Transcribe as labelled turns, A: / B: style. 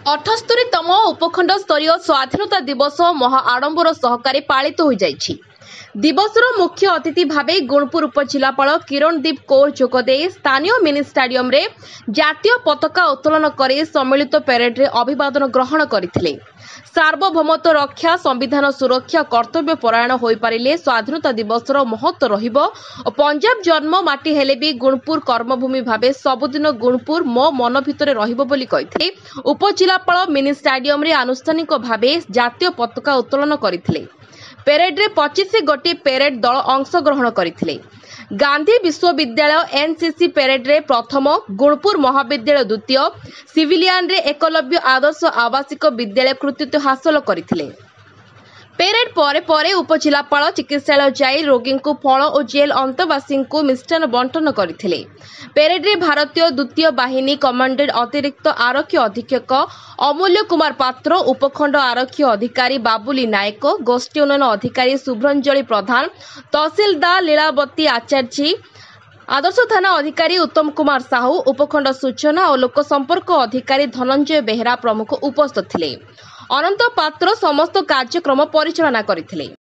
A: 78तम उपखंड स्तरीय स्वाधीनता दिवस महा आडंबर सहकारे पालित हो जाइछि। दिवसर मुख्य अतिथि भावे गुणपुर उपजिलापाल किरणदीप कौर जोगदे स्थानीय मिनी स्टाडियम रे जातीय पताका उत्तोलन कर सम्मिलित परेड रे अभिवादन ग्रहण करथिले। सार्वभौमत्व रक्षा संविधान सुरक्षा कर्तव्य परायण होई पारिले स्वाधीनता दिवसर महत्व रहिबो और पंजाब जन्म माटी हेले भी गुणपुर कर्मभूमि भावे सबुदिन गुणपुर मो मन भितरे रहिबो बोली कहिथिले। उपजिलापाल मिनी स्टाडियम रे आनुष्ठानिक भावे जातीय पताका उत्तोलन करथिले। पेरेड रे 25 गोटी पेरेड दल अंशग्रहण करथिले। गांधी विश्वविद्यालय एनसीसी पेरेड रे प्रथम, गुणपुर महाविद्यालय द्वितीय, सिविलियन रे एकलव्य आदर्श आवासिक विद्यालय कृतित्व हासिल करथिले। पेरेड परे परे उपजिलापाल चिकित्सालय जाई रोगी को फल और जेल अंतवासी को मिष्टान बंटन करथिले। पेरेड रे भारतीय द्वितीय बाहिनी कमांडेंट अतिरिक्त आरक्षी अधीक्षक अमूल्य कुमार पात्र, उपखंड आरक्षी अधिकारी बाबुली नायक, गोष्ठी उन्नयन अधिकारी शुभ्रंजलि प्रधान, तहसीलदार लीलावती आचार्य, आदर्श थाना अधिकारी उत्तम कुमार साहू, उपखंड सूचना और लोक संपर्क अधिकारी धनंजय बेहरा प्रमुख उपस्थित थिले। अनंत पात्र समस्त कार्यक्रम परिचालना करथिले।